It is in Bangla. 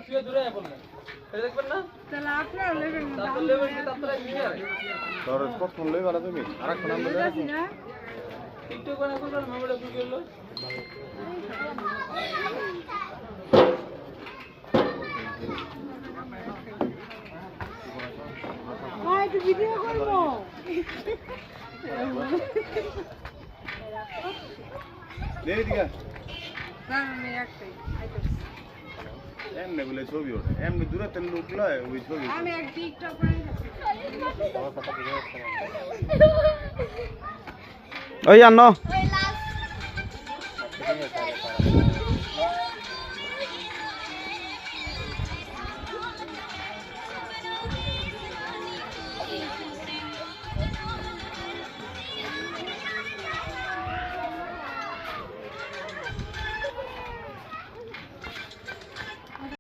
শুয়ে দূরে বললেন এটা দেখবেন না তাহলে আপনারা লেবেন না তারপর লেবেন কি তারপর নিয়ে তোর কত লেবা না তুমি আরেকটা নাম বলে বুঝাছি না টিকটক বানা করবেন মোবাইলে কি করলো ভাই তো ভিডিও করবো দেই দিগা না না একটাই এমনি বলে ছবি ওঠে এমনি দূরে তেল লোক লয় ওই ছবি আমি এক টিকটক করে ওই আনো ওই লাল